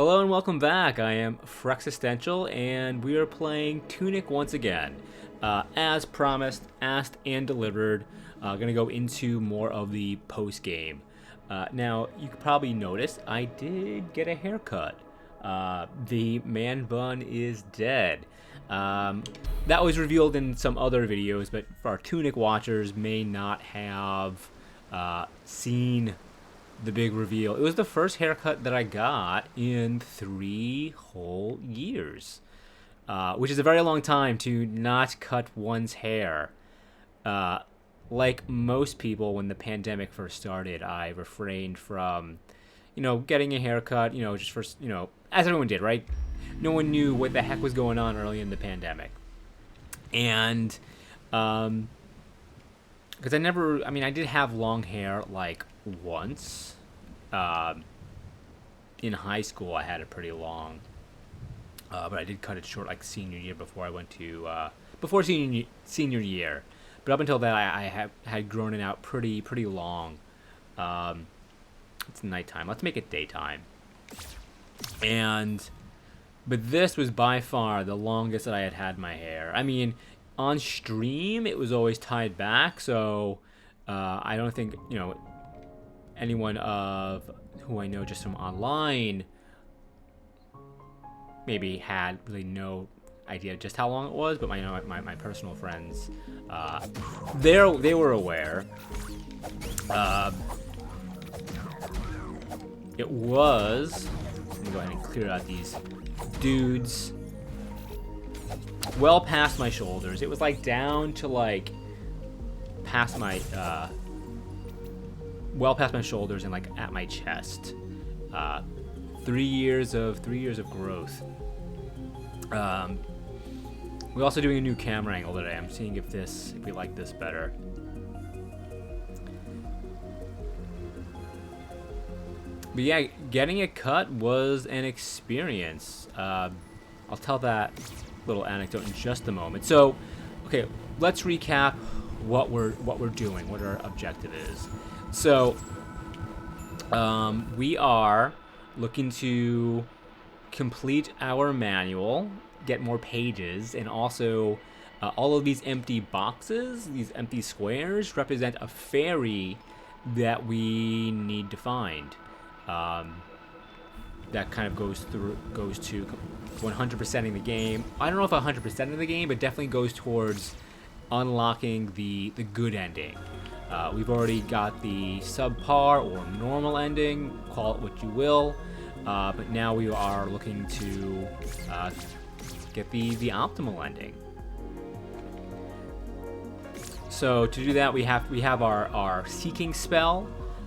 Hello and welcome back. I am Frexistential, and we are playing Tunic once again. As promised, asked, and delivered, gonna go into more of the post game. Now, you could probably notice I did get a haircut. The man bun is dead. That was revealed in some other videos, but for our Tunic watchers may not have seen the big reveal. It was the first haircut that I got in 3 whole years, which is a very long time to not cut one's hair. Like most people, when the pandemic first started, I refrained from, getting a haircut, just for, as everyone did, right? No one knew what the heck was going on early in the pandemic. And, because I did have long hair, like, once. In high school, I had it pretty long, but I did cut it short, like senior year, before I went to before senior year. But up until that, I had grown it out pretty long. It's nighttime. Let's make it daytime. But this was by far the longest that I had my hair. I mean, on stream it was always tied back, so I don't think anyone of who I know just from online maybe had really no idea just how long it was, but my personal friends, they were aware. It was, let me go ahead and clear out these dudes, well past my shoulders. It was like down to like past my well past my shoulders and like at my chest. 3 years of growth. We're also doing a new camera angle today. I'm seeing if we like this better. But yeah, getting it cut was an experience. I'll tell that little anecdote in just a moment. So, okay, let's recap what we're doing, what our objective is. So, we are looking to complete our manual, get more pages, and also all of these empty boxes, these empty squares, represent a fairy that we need to find. That kind of goes to 100%ing the game. I don't know if 100%ing the game, but definitely goes towards unlocking the good ending. We've already got the subpar or normal ending, call it what you will, but now we are looking to get the optimal ending. So to do that, we have our seeking spell,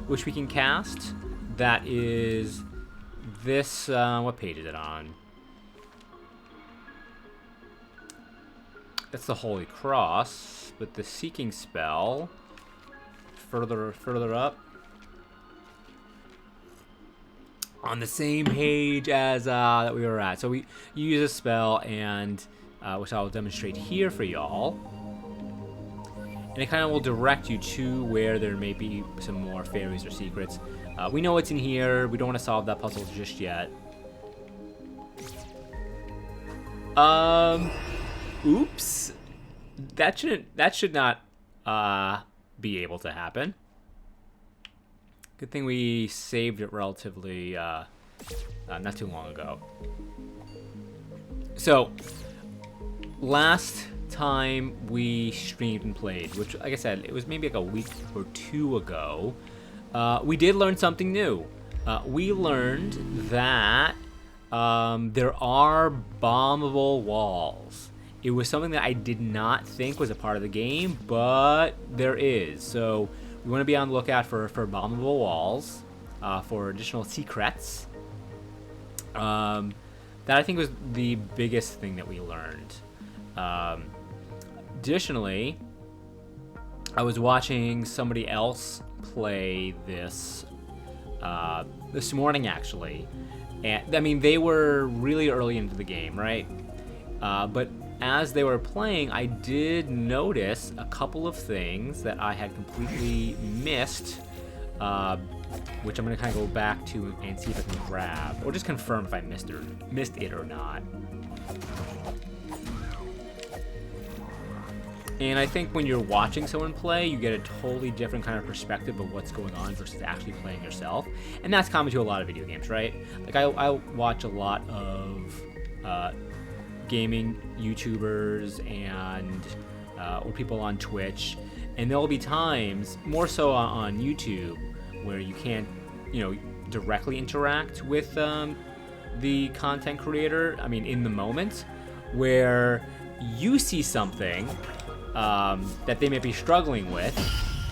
which we can cast. That is this. What page is it on? That's the Holy Cross, but the seeking spell. Further up on the same page as that we were at. So you use a spell, and which I will demonstrate here for y'all, and it kind of will direct you to where there may be some more fairies or secrets. We know what's in here. We don't want to solve that puzzle just yet. Oops. That should not be able to happen. Good thing we saved it relatively not too long ago. So last time we streamed and played, which, like I said, it was maybe like a week or two ago, we did learn something new. We learned that there are bombable walls. It was something that I did not think was a part of the game, but there is. So we want to be on the lookout for bombable walls, for additional secrets. That I think was the biggest thing that we learned. Additionally, I was watching somebody else play this morning, actually. And I mean, they were really early into the game, right? But as they were playing, I did notice a couple of things that I had completely missed which I'm gonna kind of go back to and see if I can grab, or just confirm if I missed it or not. And I think when you're watching someone play, you get a totally different kind of perspective of what's going on versus actually playing yourself. And that's common to a lot of video games, right? Like I watch a lot of gaming YouTubers and or people on Twitch, and there'll be times, more so on YouTube, where you can't, directly interact with the content creator. I mean, in the moment, where you see something that they may be struggling with,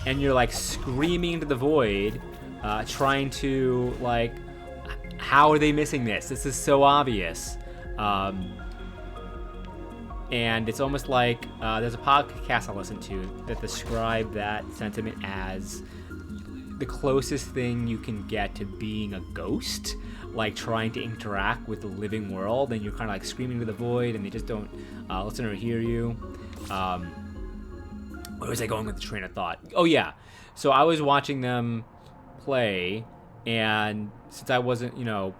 and you're like screaming into the void, trying to like, how are they missing this? This is so obvious. And it's almost like there's a podcast I listen to that describe that sentiment as the closest thing you can get to being a ghost, like trying to interact with the living world, and you're kind of like screaming to the void, and they just don't listen or hear you. Where was I going with the train of thought? Oh yeah, so I was watching them play, and since I wasn't,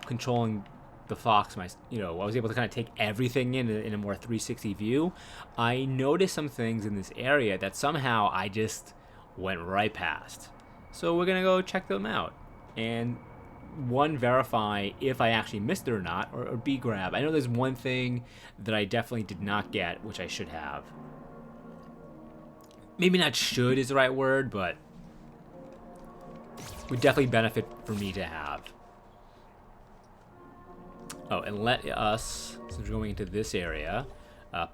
controlling the Fox, I was able to kind of take everything in a more 360 view. I noticed some things in this area that somehow I just went right past. So we're gonna go check them out, and one, verify if I actually missed it or not, or B, grab. I know there's one thing that I definitely did not get, which I should have. Maybe not should is the right word, but would definitely benefit for me to have. Oh, and let us, since we're going into this area,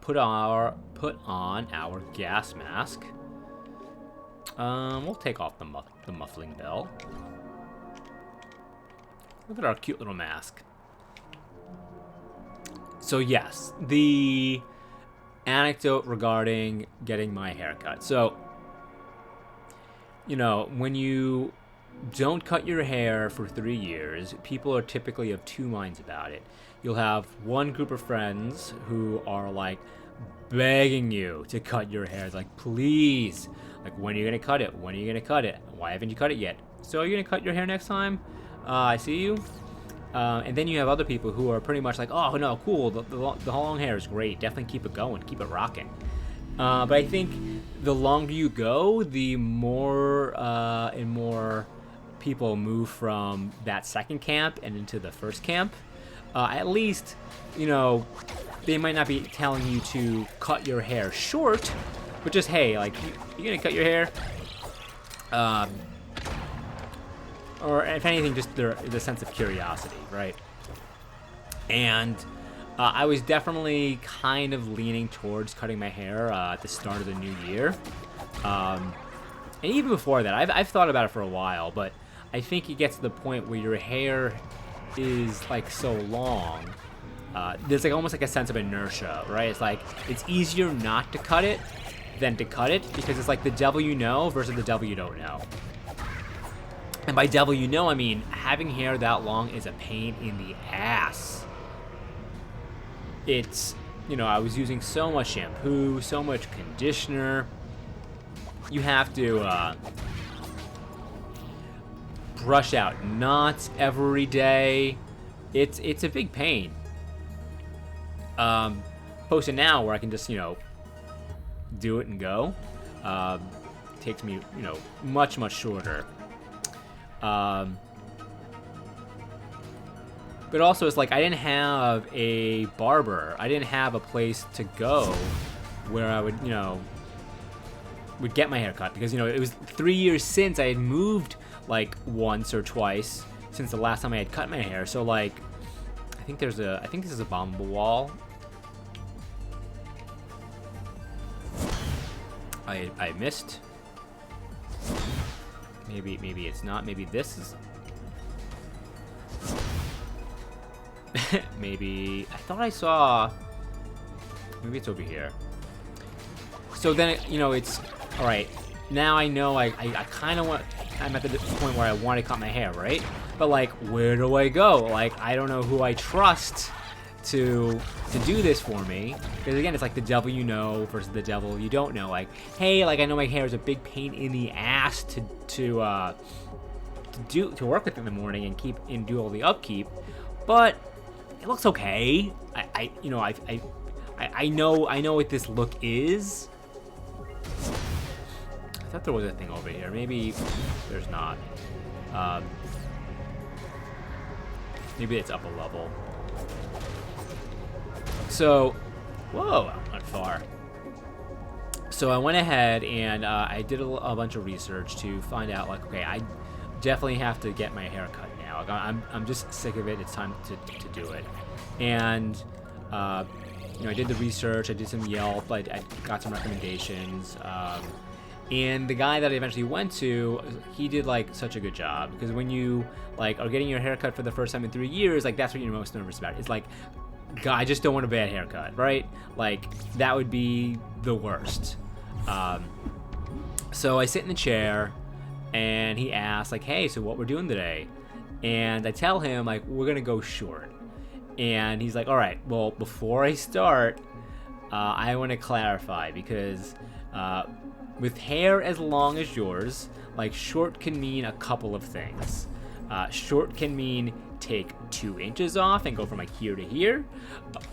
put on our gas mask. We'll take off the muffling bell. Look at our cute little mask. So yes, the anecdote regarding getting my haircut. So, when you don't cut your hair for 3 years, people are typically of two minds about it. You'll have one group of friends who are like begging you to cut your hair. It's like, please, like, when are you gonna cut it? When are you gonna cut it? Why haven't you cut it yet? So are you gonna cut your hair next time? I see you. And then you have other people who are pretty much like, oh no, cool, the long hair is great, definitely keep it going, keep it rocking. But I think the longer you go, the more and more people move from that second camp and into the first camp. At least, they might not be telling you to cut your hair short, but just, hey, like, you gonna cut your hair? Or if anything, just the sense of curiosity, right? And I was definitely kind of leaning towards cutting my hair at the start of the new year. And even before that, I've thought about it for a while, but I think it gets to the point where your hair is like so long. There's like almost like a sense of inertia, right? It's like it's easier not to cut it than to cut it, because it's like the devil you know versus the devil you don't know. And by devil you know, I mean having hair that long is a pain in the ass. It's, I was using so much shampoo, so much conditioner. You have to brush out knots every day. It's a big pain. Post it now where I can just, do it and go. Takes me, much, much shorter. But also, it's like I didn't have a barber. I didn't have a place to go where I would, would get my hair cut, because, it was 3 years since I had moved like once or twice since the last time I had cut my hair. So like, I think this is a bombable wall. I missed. Maybe it's not. Maybe this is. Maybe I thought I saw. Maybe it's over here. So then, it's all right. Now I know I kind of want. I'm at the point where I want to cut my hair, right? But like, where do I go? Like, I don't know who I trust to do this for me, because again, it's like the devil you know versus the devil you don't know. Like, hey, like, I know my hair is a big pain in the ass to to work with in the morning and do all the upkeep, but it looks okay. I know what this look is. I thought there was a thing over here. Maybe there's not. Maybe it's up a level. So, whoa, not far. So I went ahead and I did a bunch of research to find out, like, okay, I definitely have to get my hair cut now. Like, I'm just sick of it. It's time to do it. And you know, I did the research. I did some Yelp. I got some recommendations. And the guy that I eventually went to, he did like such a good job, because when you like are getting your hair cut for the first time in 3 years, like that's what you're most nervous about. It's like, God, I just don't want a bad haircut, right? Like that would be the worst. So I sit in the chair, and he asks like, "Hey, so what we're doing today?" And I tell him like, "We're gonna go short." And he's like, "All right, well, before I start, I want to clarify, because with hair as long as yours, like short can mean a couple of things. Short can mean take 2 inches off and go from like here to here,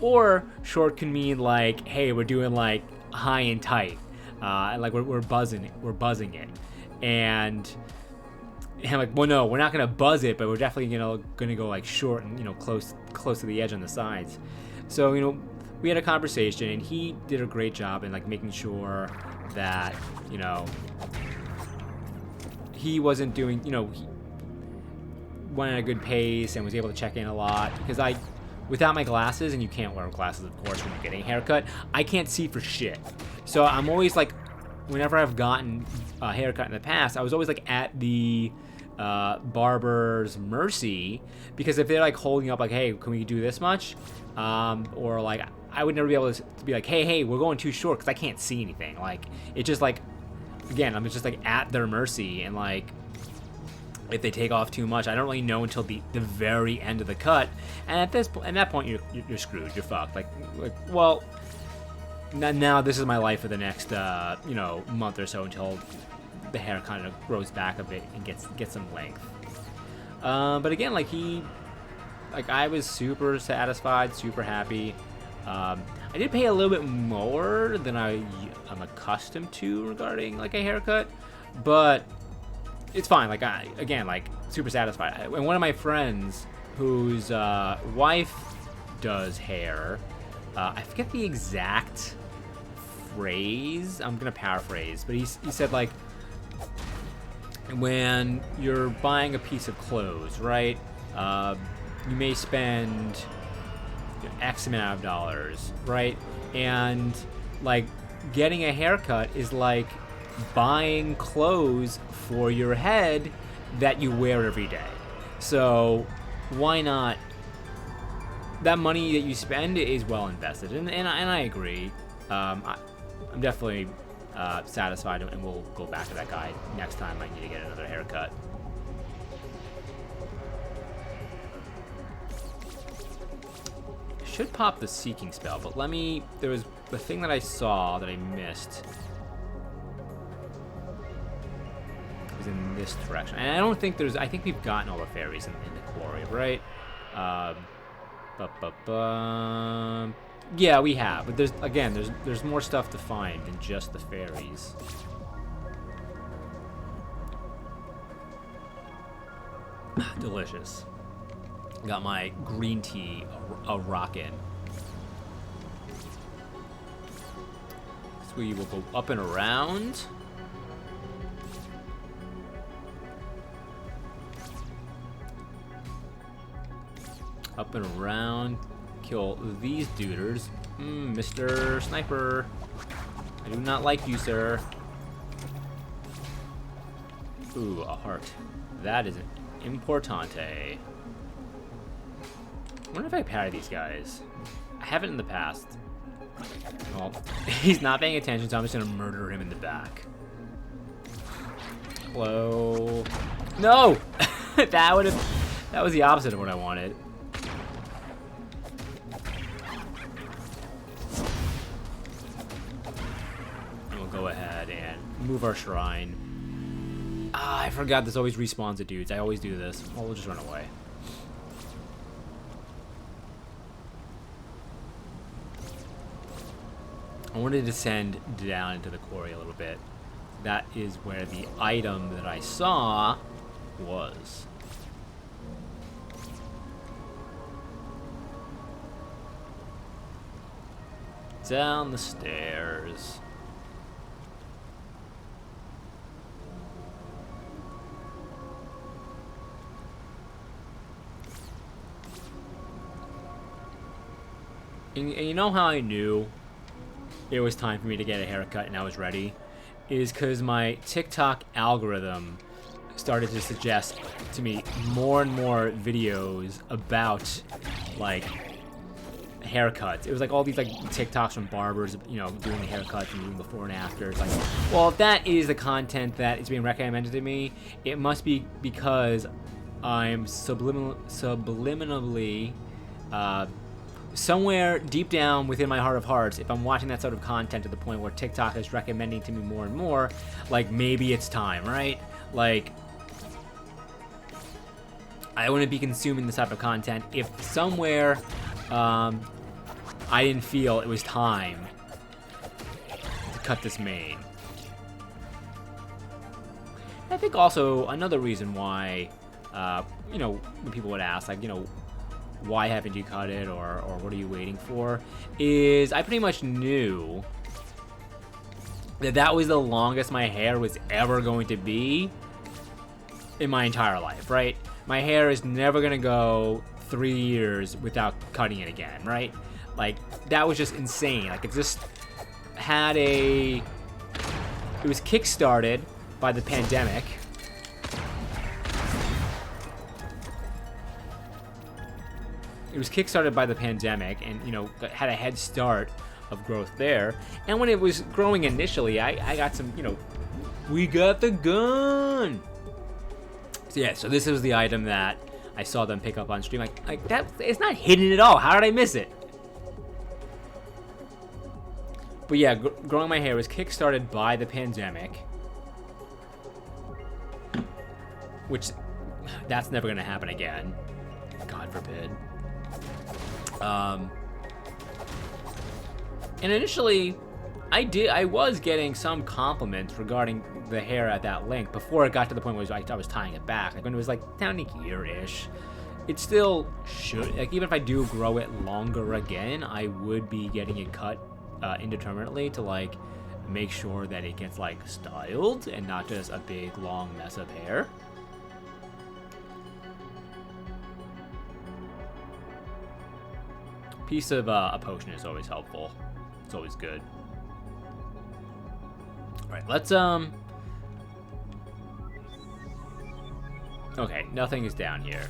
or short can mean like, hey, we're doing like high and tight, and like we're buzzing it." And I'm like, "Well, no, we're not gonna buzz it, but we're definitely gonna go like short and close to the edge on the sides." So we had a conversation, and he did a great job in like making sure that he wasn't doing he went at a good pace and was able to check in a lot, because without my glasses, and you can't wear glasses of course when you're getting a haircut, I can't see for shit. So I'm always like, whenever I've gotten a haircut in the past, I was always like at the barber's mercy, because if they're like holding up like, "Hey, can we do this much?" Or like I would never be able to be like, hey, we're going too short, because I can't see anything. Like it's just like, again, I'm just like at their mercy, and like if they take off too much, I don't really know until the very end of the cut, and at that point you're screwed, you're fucked. Like well, now this is my life for the next month or so, until the hair kind of grows back a bit and gets some length. But again, like I was super satisfied, super happy. I did pay a little bit more than I'm accustomed to regarding like a haircut, but it's fine. Like again, like super satisfied. And one of my friends whose wife does hair, I forget the exact phrase. I'm gonna paraphrase, but he said like, when you're buying a piece of clothes, right? You may spend X amount of dollars, right? And like getting a haircut is like buying clothes for your head that you wear every day. So why not? That money that you spend is well invested, and I agree. I'm definitely satisfied, and we'll go back to that guy next time I need to get another haircut. Should pop the seeking spell, but there was the thing that I saw that I missed. It was in this direction, and I think we've gotten all the fairies in the quarry, right? Yeah, we have, but there's more stuff to find than just the fairies. Delicious. Got my green tea a rockin'. So we will go up and around. Up and around. Kill these duders. Mr. Sniper. I do not like you, sir. Ooh, a heart. That is importante. I wonder if I parry these guys. I haven't in the past. Well, he's not paying attention, so I'm just gonna murder him in the back. Hello. No! That was the opposite of what I wanted. And we'll go ahead and move our shrine. Ah, I forgot this always respawns the dudes. I always do this. Well, we'll just run away. I want to descend down into the quarry a little bit. That is where the item that I saw was. Down the stairs. And you know how I knew it was time for me to get a haircut and I was ready? Is because my TikTok algorithm started to suggest to me more and more videos about, like, haircuts. It was like all these, like, TikToks from barbers, you know, doing the haircuts and doing before and after. It's like, well, if that is the content that is being recommended to me, it must be because I'm subliminally, somewhere deep down within my heart of hearts, if I'm watching that sort of content to the point where TikTok is recommending to me more and more, like, maybe it's time, right? Like, I wouldn't be consuming this type of content if somewhere I didn't feel it was time to cut this mane. I think also another reason why, you know, when people would ask, like, you know, why haven't you cut it, or what are you waiting for, is I pretty much knew that that was the longest my hair was ever going to be in my entire life, right? My hair is never gonna go 3 years without cutting it again, right? Like, that was just insane. Like, it just had it was kickstarted by the pandemic. It was kickstarted by the pandemic and, you know, had a head start of growth there. And when it was growing initially, I got some, you know, we got the gun. So yeah, so this was the item that I saw them pick up on stream. Like that, it's not hidden at all. How did I miss it? But yeah, growing my hair was kickstarted by the pandemic. Which, that's never gonna happen again. God forbid. And initially, I was getting some compliments regarding the hair at that length before it got to the point where I was tying it back. Like when it was like down here-ish, it still should, like even if I do grow it longer again, I would be getting it cut indeterminately to like make sure that it gets like styled and not just a big long mess of hair. Piece of a potion is always helpful. It's always good. All right, let's okay, nothing is down here.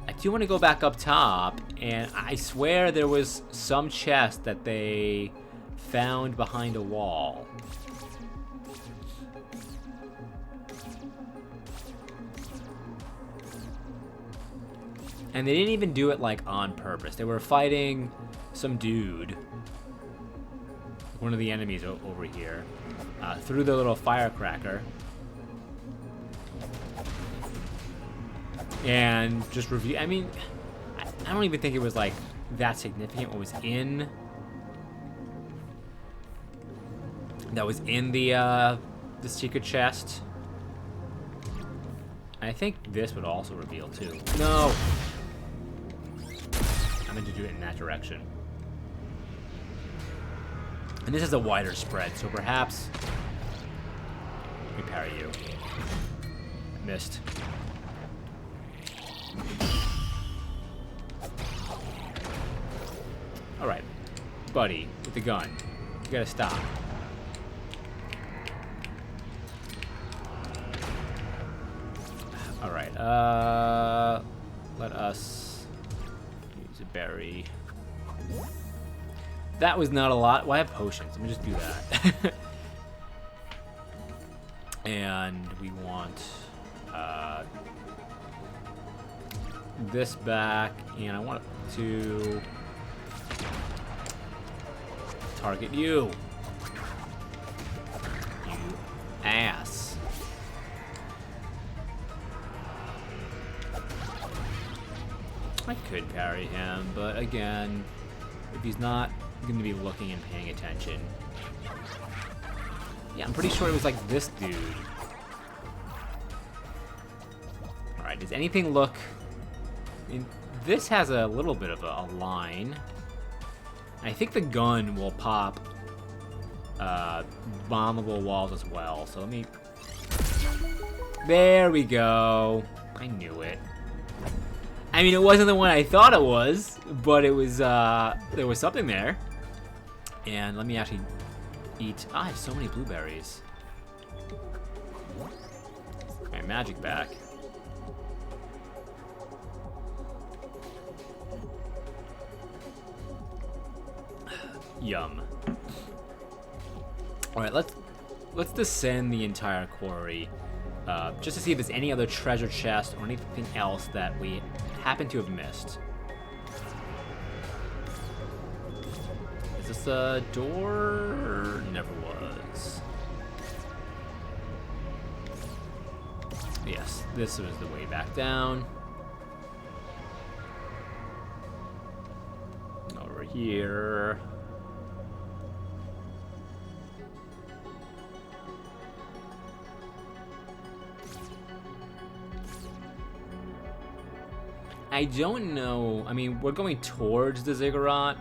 I do want to go back up top, and I swear there was some chest that they found behind a wall. And they didn't even do it like on purpose. They were fighting some dude, one of the enemies over here, through the little firecracker. And just review. I mean, I don't even think it was like that significant what was in. That was in the secret chest. And I think this would also reveal too. No. I meant to do it in that direction. And this is a wider spread, so perhaps we parry you. Missed. Alright, buddy, with the gun. You gotta stop. Alright, let us use a berry. That was not a lot. Well, I have potions. Let me just do that. And we want this back, and I want to target you. You ass. I could parry him, but again, if he's not going to be looking and paying attention. Yeah, I'm pretty sure it was like this dude. Alright, does anything look... I mean, this has a little bit of a line. I think the gun will pop bombable walls as well, so let me... There we go. I knew it. I mean, it wasn't the one I thought it was, but it was, there was something there. And let me actually eat... I have so many blueberries. Alright, magic back. Yum. Alright, let's descend the entire quarry. Just to see if there's any other treasure chest or anything else that we happen to have missed. Is this a door? Never was. Yes, this was the way back down. Over here. I don't know. I mean, we're going towards the ziggurat.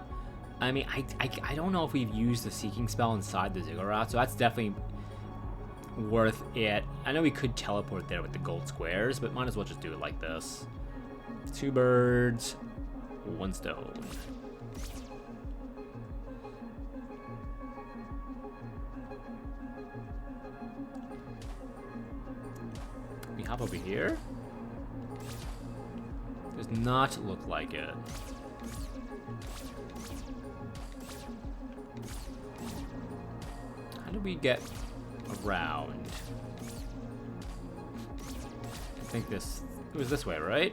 I mean, I don't know if we've used the seeking spell inside the ziggurat, so that's definitely worth it. I know we could teleport there with the gold squares, but might as well just do it like this. 2 birds, 1 stone. Can we hop over here? Does not look like it. How do we get around? I think it was this way, right?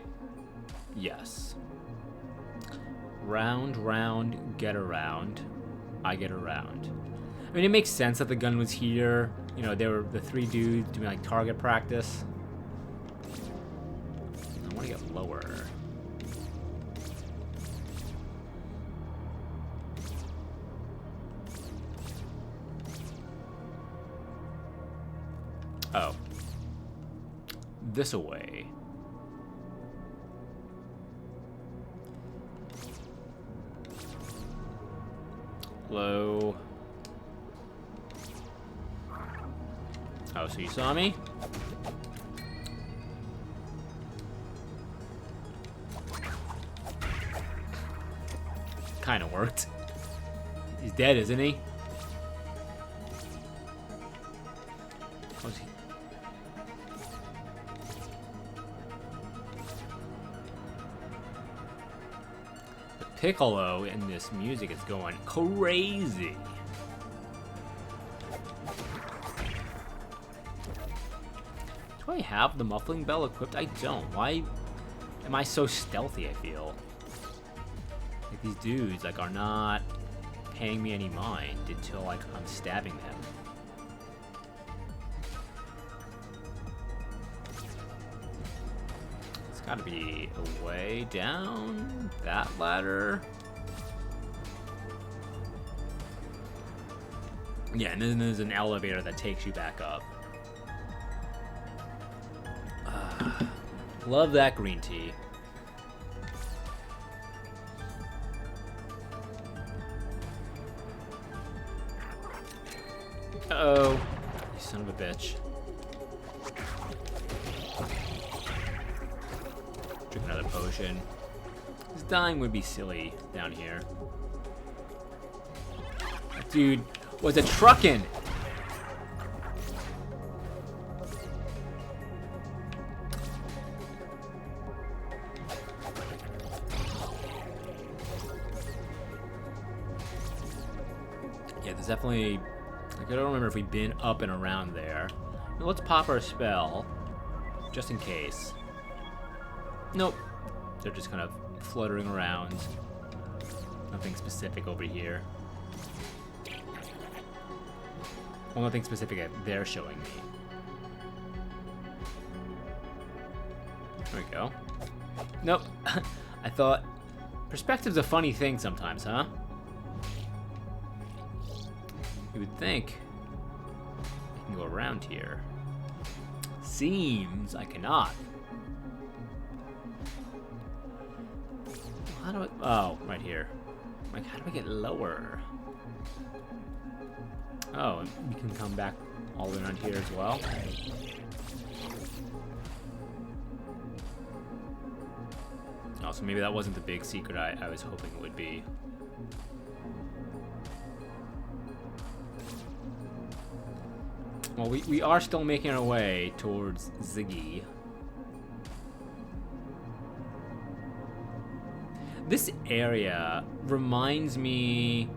Yes. Round, round, get around. I get around. I mean, it makes sense that the gun was here. You know, there were the 3 dudes doing like target practice. I want to get lower. Oh. This away. Hello. Oh, so you saw me? Kinda worked. He's dead, isn't he? Piccolo in this music is going crazy. Do I have the muffling bell equipped? I don't. Why am I so stealthy, I feel? Like these dudes like are not paying me any mind until like I'm stabbing them. Gotta be a way down that ladder. Yeah, and then there's an elevator that takes you back up. Love that green tea. Uh-oh. You son of a bitch. Drink another potion. This dying would be silly down here. That dude was a truckin'. Yeah, there's definitely... Like, I don't remember if we've been up and around there. Now, let's pop our spell, just in case. Nope. They're just kind of fluttering around. Nothing specific over here. Well, nothing specific that they're showing me. There we go. Nope. I thought, perspective's a funny thing sometimes, huh? You would think I can go around here. Seems I cannot. How do I... Oh, right here. Like, how do I get lower? Oh, you can come back all the way around here as well. Oh, so maybe that wasn't the big secret I was hoping it would be. Well, we are still making our way towards Ziggy. This area reminds me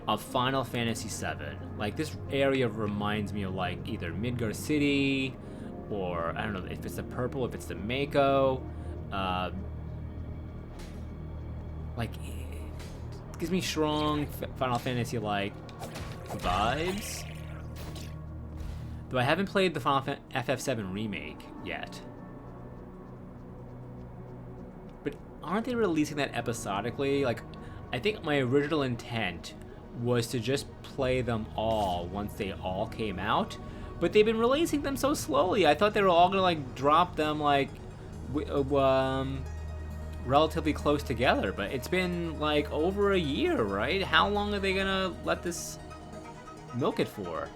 of Final Fantasy VII. Like, this area reminds me of, like, either Midgar City, or, I don't know if it's the purple, if it's the Mako. Like, it gives me strong Final Fantasy-like vibes. Though I haven't played the Final FF7 remake yet. But aren't they releasing that episodically? Like, I think my original intent was to just play them all once they all came out. But they've been releasing them so slowly. I thought they were all gonna, like, drop them, like, relatively close together. But it's been, like, over a year, right? How long are they gonna let this milk it for?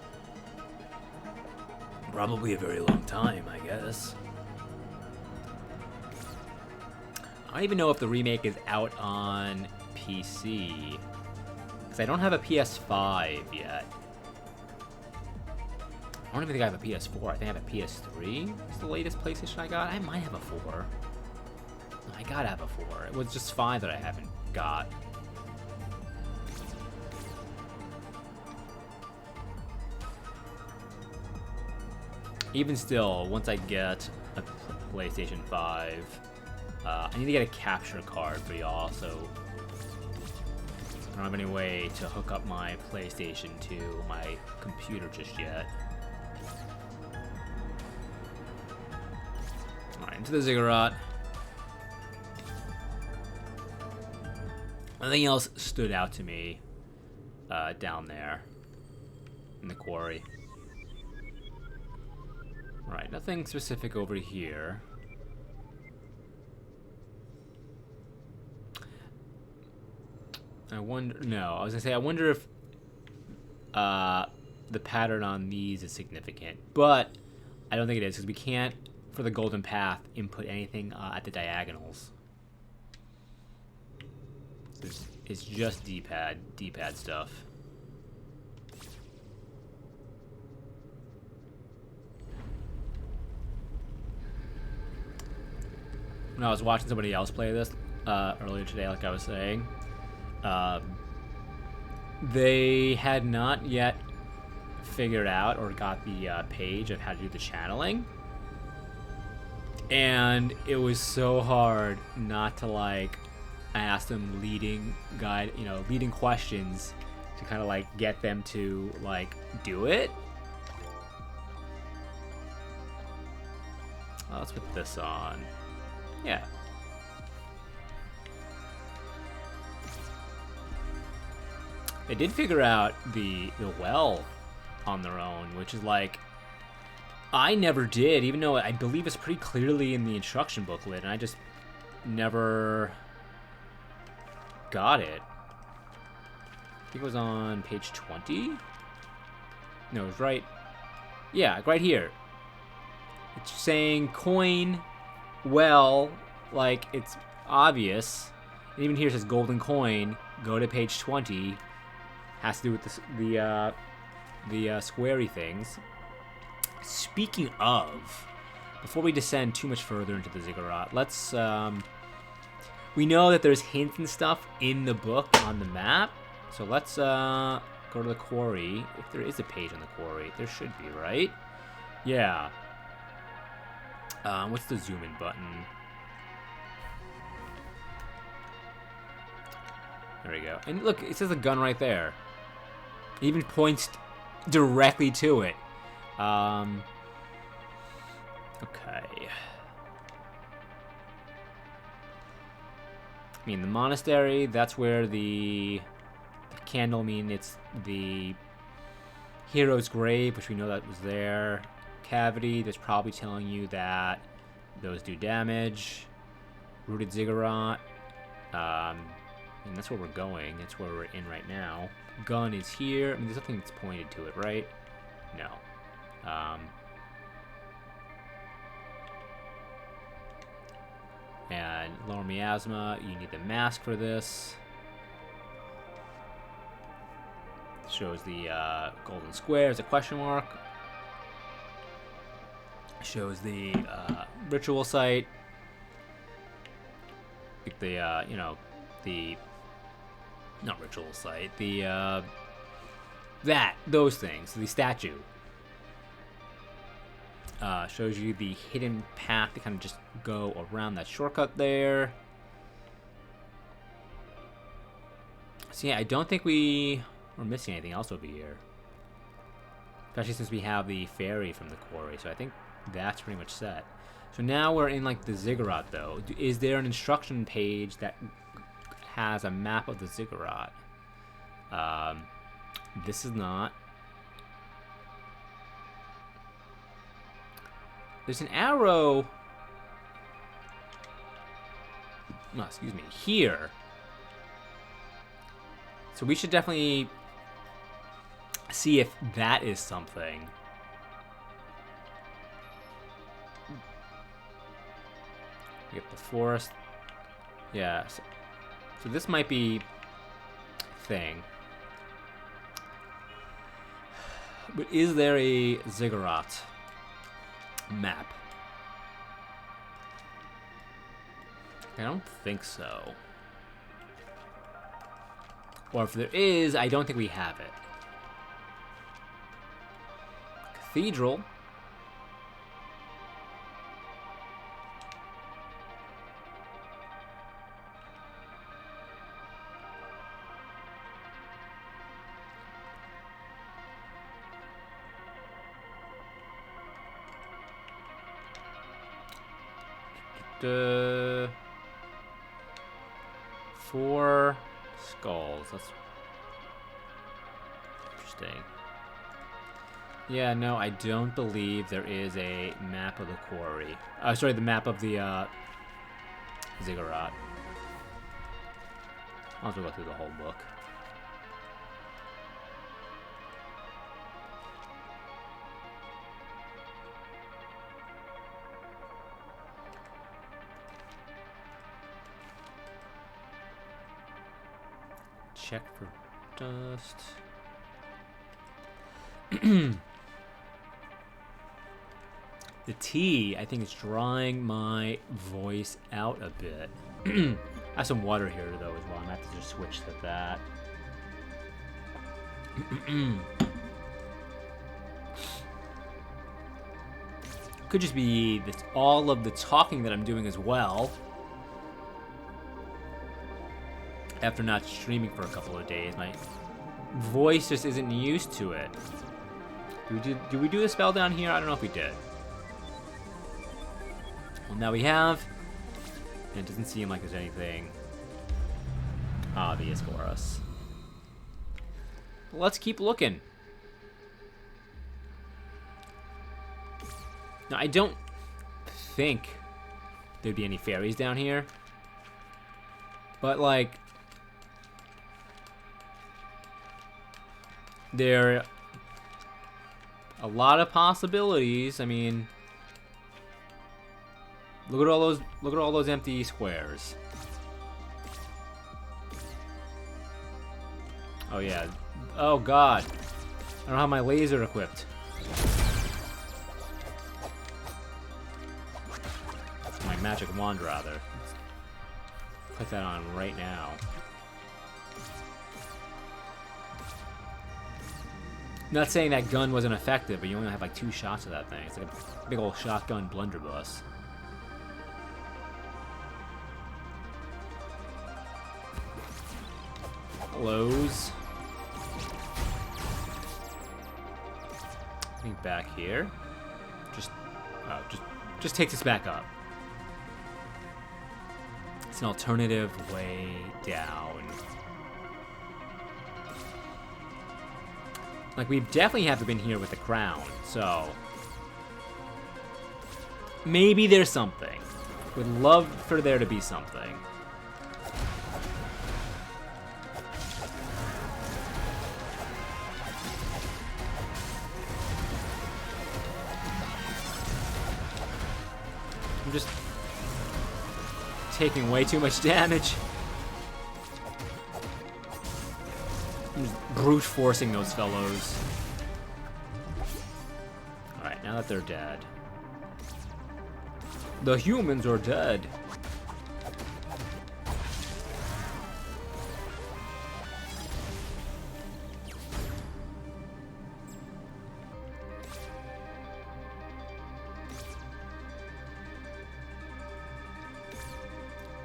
Probably a very long time, I guess. I don't even know if the remake is out on PC, because I don't have a PS5 yet. I don't even think I have a PS4. I think I have a PS3. It's the latest PlayStation I got. I might have a 4. No, I gotta have a 4. It was just 5 that I haven't got. Even still, once I get a PlayStation 5, I need to get a capture card for y'all, so I don't have any way to hook up my PlayStation to my computer just yet. Alright, into the ziggurat. Nothing else stood out to me down there in the quarry. Alright, nothing specific over here. I wonder... No, I was gonna say, I wonder if the pattern on these is significant. But I don't think it is, because we can't, for the golden path, input anything at the diagonals. It's just D-pad stuff. When I was watching somebody else play this earlier today, like I was saying, they had not yet figured out or got the page of how to do the channeling. And it was so hard not to, like, ask them leading questions to kind of, like, get them to, like, do it. Oh, let's put this on. Yeah. They did figure out the well on their own, which is, like, I never did, even though I believe it's pretty clearly in the instruction booklet, and I just never got it. I think it was on page 20? No, it was right... Yeah, right here. It's saying coin... Well, like, it's obvious. And even here it says golden coin. Go to page 20. Has to do with the squarey things. Speaking of, before we descend too much further into the ziggurat, let's, we know that there's hints and stuff in the book on the map. So let's go to the quarry. If there is a page on the quarry, there should be, right? Yeah. What's the zoom in button? There we go. And look, it says a gun right there. It even points directly to it. Okay. I mean, the monastery, that's where the candle, I mean, it's the hero's grave, which we know that was there. Cavity, that's probably telling you that those do damage. Rooted ziggurat. I mean, that's where we're going. That's where we're in right now. Gun is here. I mean, there's nothing that's pointed to it, right? No. And lower miasma, you need the mask for this. Shows the golden square as a question mark. Shows the ritual site. Like the, you know, the... Not ritual site. The, those things. The statue. Shows you the hidden path to kind of just go around that shortcut there. So yeah, I don't think we're missing anything else over here. Especially since we have the ferry from the quarry, so I think that's pretty much set. So now we're in like the ziggurat though. Is there an instruction page that has a map of the ziggurat? This is not. There's an arrow. No, excuse me. Here. So we should definitely see if that is something. We get the forest. Yeah. So this might be a thing. But is there a ziggurat map? I don't think so. Or if there is, I don't think we have it. Cathedral. Four skulls. That's interesting. Yeah, no, I don't believe there is a map of the quarry. Sorry, the map of the ziggurat. I'll have to go through the whole book. Check for dust. The tea, I think, is drawing my voice out a bit. I have some water here, though, as well. I'm going to have to just switch to that. Could just be this, all of the talking that I'm doing as well. After not streaming for a couple of days, my voice just isn't used to it. Do we do the spell down here? I don't know if we did. Well, now we have. And it doesn't seem like there's anything obvious for us. Let's keep looking. Now, I don't think there'd be any fairies down here. But, like, there are a lot of possibilities. I mean, look at all those empty squares. Oh yeah. Oh god. I don't have my laser equipped. My magic wand, rather. Let's put that on right now. Not saying that gun wasn't effective, but you only have like 2 shots of that thing. It's like a big old shotgun blunderbuss. Close. I think back here. Just takes us back up. It's an alternative way down. Like, we definitely haven't been here with the crown, so... maybe there's something. Would love for there to be something. I'm just taking way too much damage. I'm just brute forcing those fellows. Alright, now that they're dead. The humans are dead.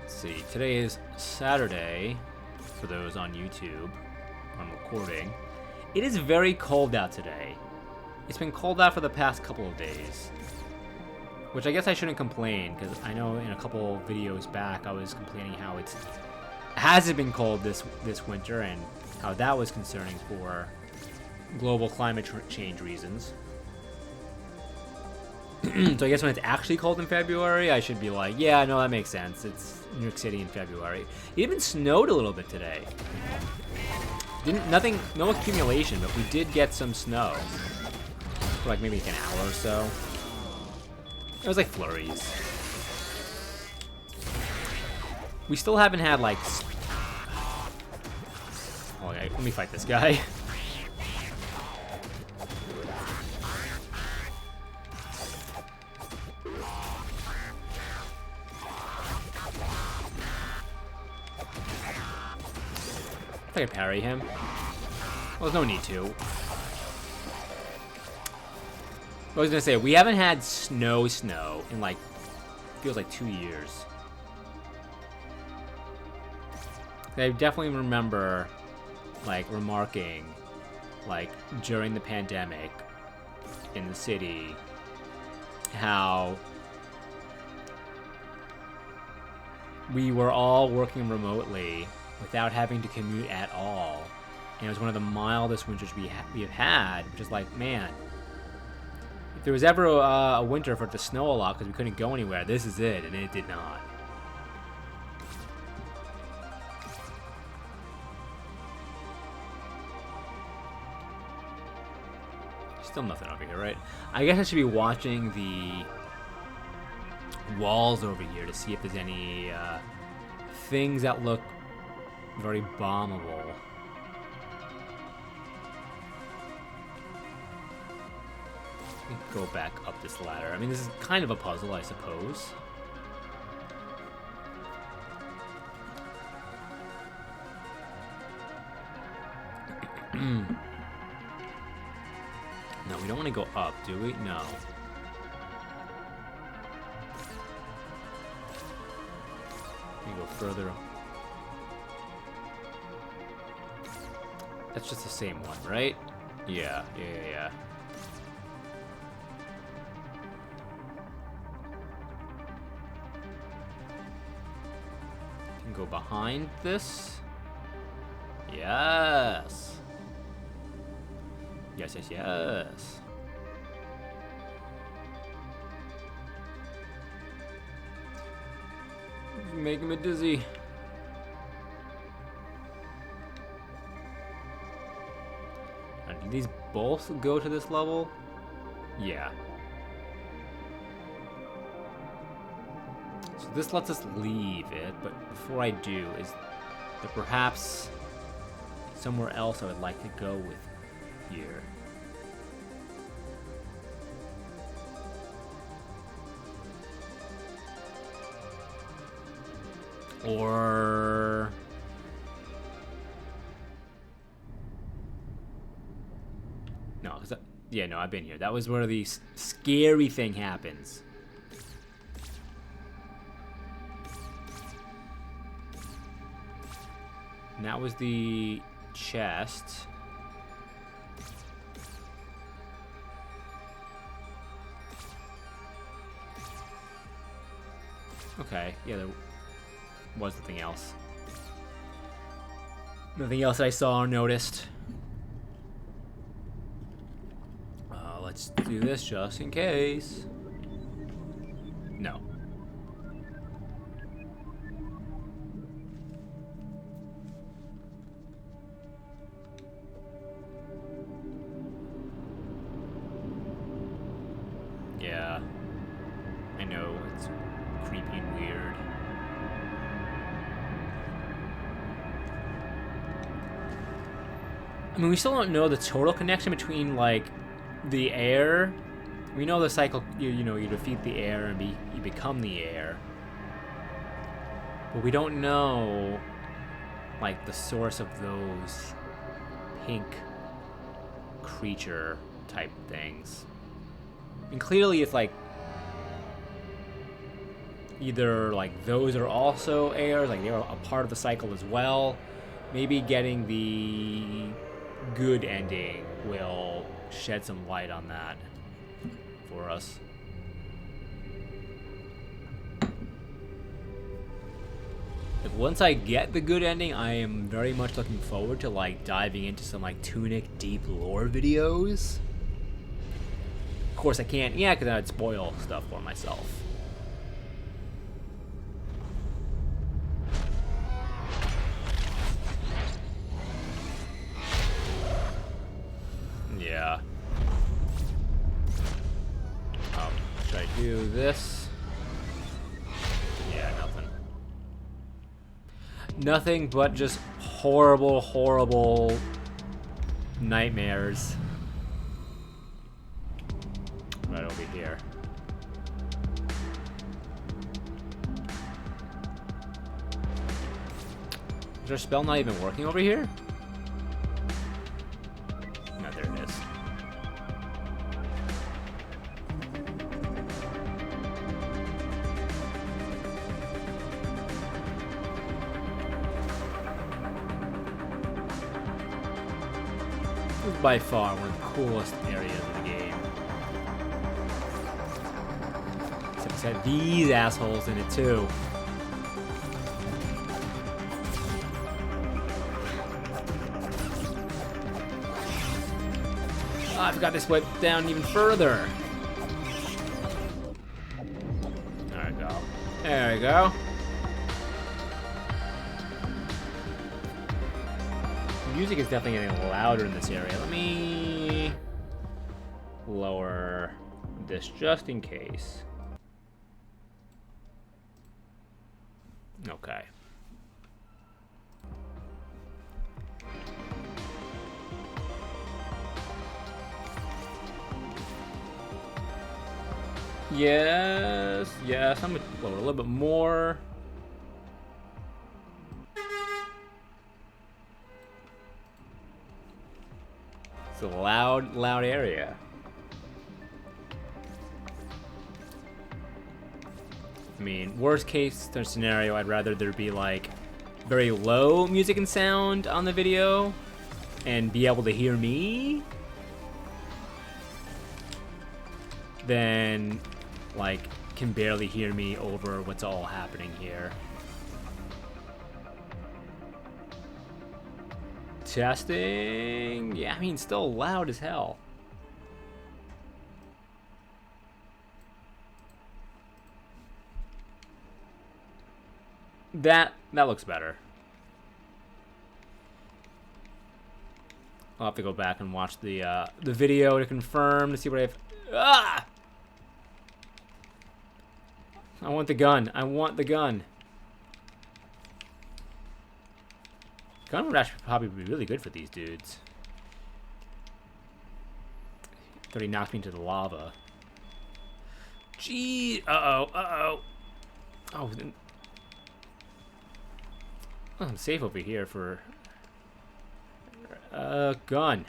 Let's see, today is Saturday, for those on YouTube. I'm recording. It is very cold out today. It's been cold out for the past couple of days. Which I guess I shouldn't complain, because I know in a couple videos back I was complaining how it hasn't been cold this winter and how that was concerning for global climate change reasons. So I guess when it's actually cold in February, I should be like, yeah, no, that makes sense. It's New York City in February. It even snowed a little bit today. No accumulation, but we did get some snow. For like maybe like an hour or so. It was like flurries. We still haven't had like... oh, okay, let me fight this guy. I can parry him. Well, there's no need to. I was gonna say, we haven't had snow in like, feels like 2 years. I definitely remember, like, remarking, like, during the pandemic in the city, how we were all working remotely without having to commute at all. And it was one of the mildest winters we have had, which is like, man, if there was ever a winter for it to snow a lot because we couldn't go anywhere, this is it, and it did not. Still nothing over here, right? I guess I should be watching the walls over here to see if there's any things that look very bombable. Go back up this ladder. I mean, this is kind of a puzzle, I suppose. No, we don't want to go up, do we? No. We go further. That's just the same one, right? Yeah. Can go behind this. Yes. Yes. Make me dizzy. Do these both go to this level? Yeah. So this lets us leave it, but before I do, is there perhaps somewhere else I would like to go with here? Or... no, cause yeah, no, I've been here. That was where the scary thing happens. And that was the chest. Okay, yeah, Was nothing else. Nothing else I saw or noticed. Let's do this just in case. No. Yeah. I know, it's creepy and weird. I mean, we still don't know the total connection between, like, the air. We know the cycle, you know, you defeat the air and you become the air. But we don't know, like, the source of those pink creature type things. And clearly it's like either like those are also air, like they're a part of the cycle as well. Maybe getting the good ending will shed some light on that for us. Like, once I get the good ending, I am very much looking forward to like diving into some like Tunic deep lore videos. Of course I can't, yeah, because I'd spoil stuff for myself. Yeah. Should I do this? Yeah, nothing. Nothing but just horrible, horrible nightmares. Right over here. Is our spell not even working over here? No, there it is. This is by far one of the coolest areas of the game. Except it's had these assholes in it too. Oh, I forgot this went down even further. There we go. There we go. Music is definitely getting louder in this area. Let me lower this just in case. Okay. Yes, yes, I'm gonna lower a little bit more. It's a loud, loud area. I mean, worst case scenario, I'd rather there be like very low music and sound on the video and be able to hear me than like can barely hear me over what's all happening here. Testing. Yeah, I mean, still loud as hell. That looks better. I'll have to go back and watch the video to confirm to see what I've. Ah! I want the gun. I want the gun. Gun would actually probably be really good for these dudes. Thought he knocked me into the lava. Gee, uh-oh. Oh, I'm safe over here for gun.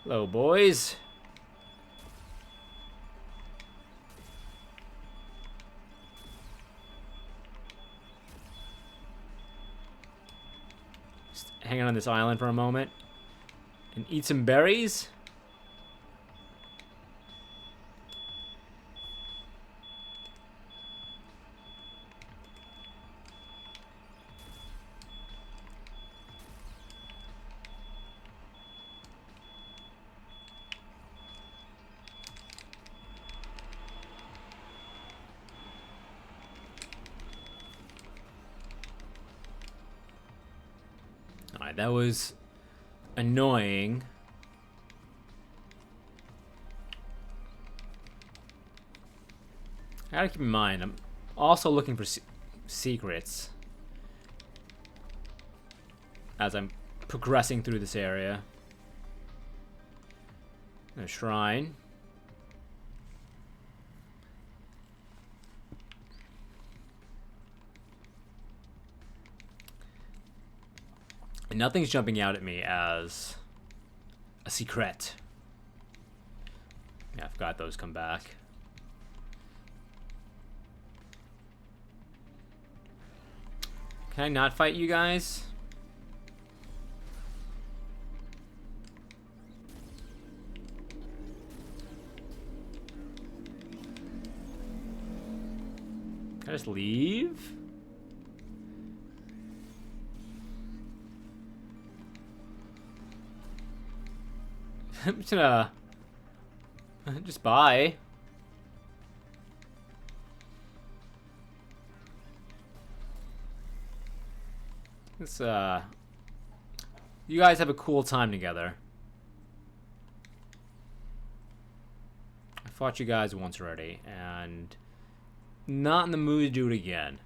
Hello, boys. Hang on this island for a moment and eat some berries. Alright, that was annoying. I gotta keep in mind, I'm also looking for secrets as I'm progressing through this area. A shrine. And nothing's jumping out at me as a secret. Yeah, I forgot those come back. Can I not fight you guys? Can I just leave? I'm just gonna... just bye. This, you guys have a cool time together. I fought you guys once already, and not in the mood to do it again.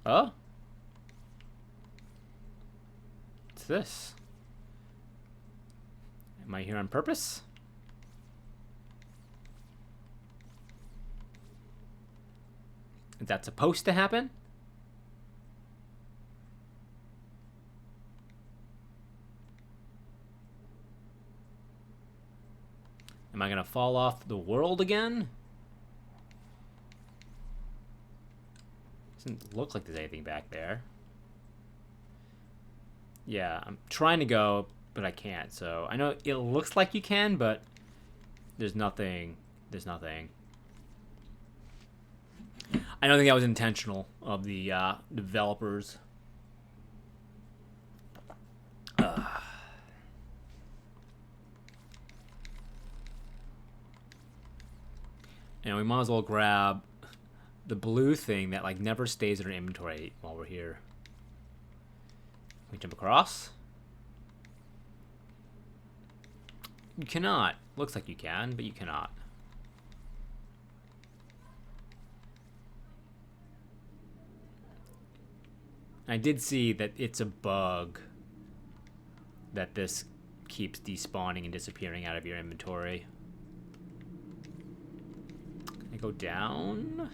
Oh? What's this? Am I here on purpose? Is that supposed to happen? Am I gonna fall off the world again? Doesn't look like there's anything back there. Yeah, I'm trying to go, but I can't. So I know it looks like you can, but there's nothing. There's nothing. I don't think that was intentional of the developers. And we might as well grab the blue thing that like never stays in our inventory while we're here. Can we jump across? You cannot. Looks like you can, but you cannot. I did see that it's a bug that this keeps despawning and disappearing out of your inventory. Can I go down?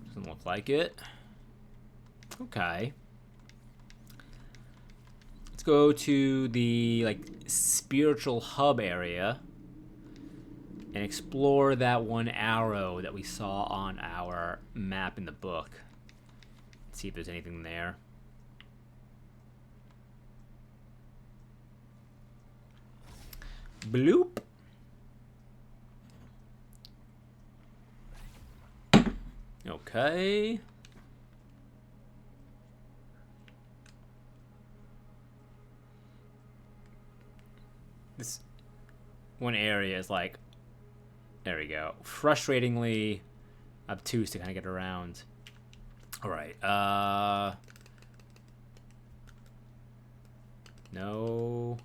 Doesn't look like it. Okay. Let's go to the like spiritual hub area and explore that one arrow that we saw on our map in the book. Let's see if there's anything there. Bloop. Okay. This one area is like, there we go, frustratingly obtuse to kind of get around. All right. No.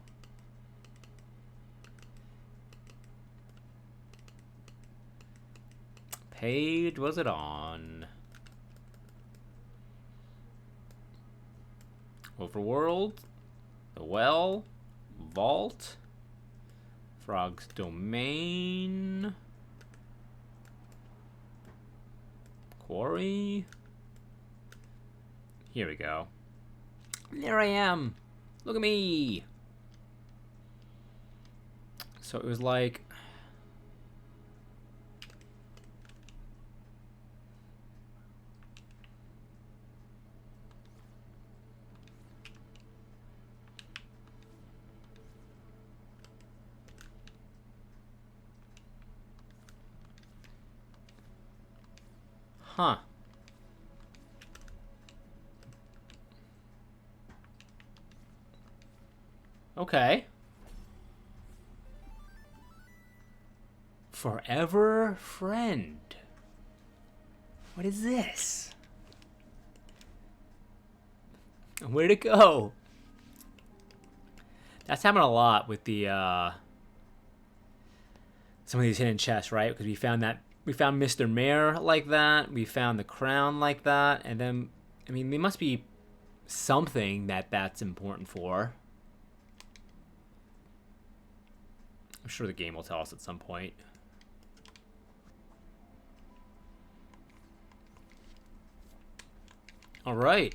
Page was it on? Overworld, the well, vault, Frog's domain, quarry. Here we go. There I am. Look at me. So it was like, huh. Okay. Forever friend. What is this? Where'd it go? That's happening a lot with the some of these hidden chests, right? Because we found Mr. Mayor like that. We found the crown like that, and then I mean, there must be something that's important for. I'm sure the game will tell us at some point. All right.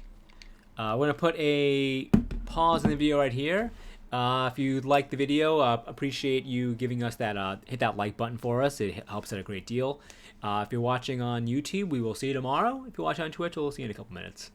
We're going to put a pause in the video right here. If you liked the video, appreciate you giving us that, hit that like button for us. It helps out a great deal. If you're watching on YouTube, we will see you tomorrow. If you're watching on Twitch, we'll see you in a couple minutes.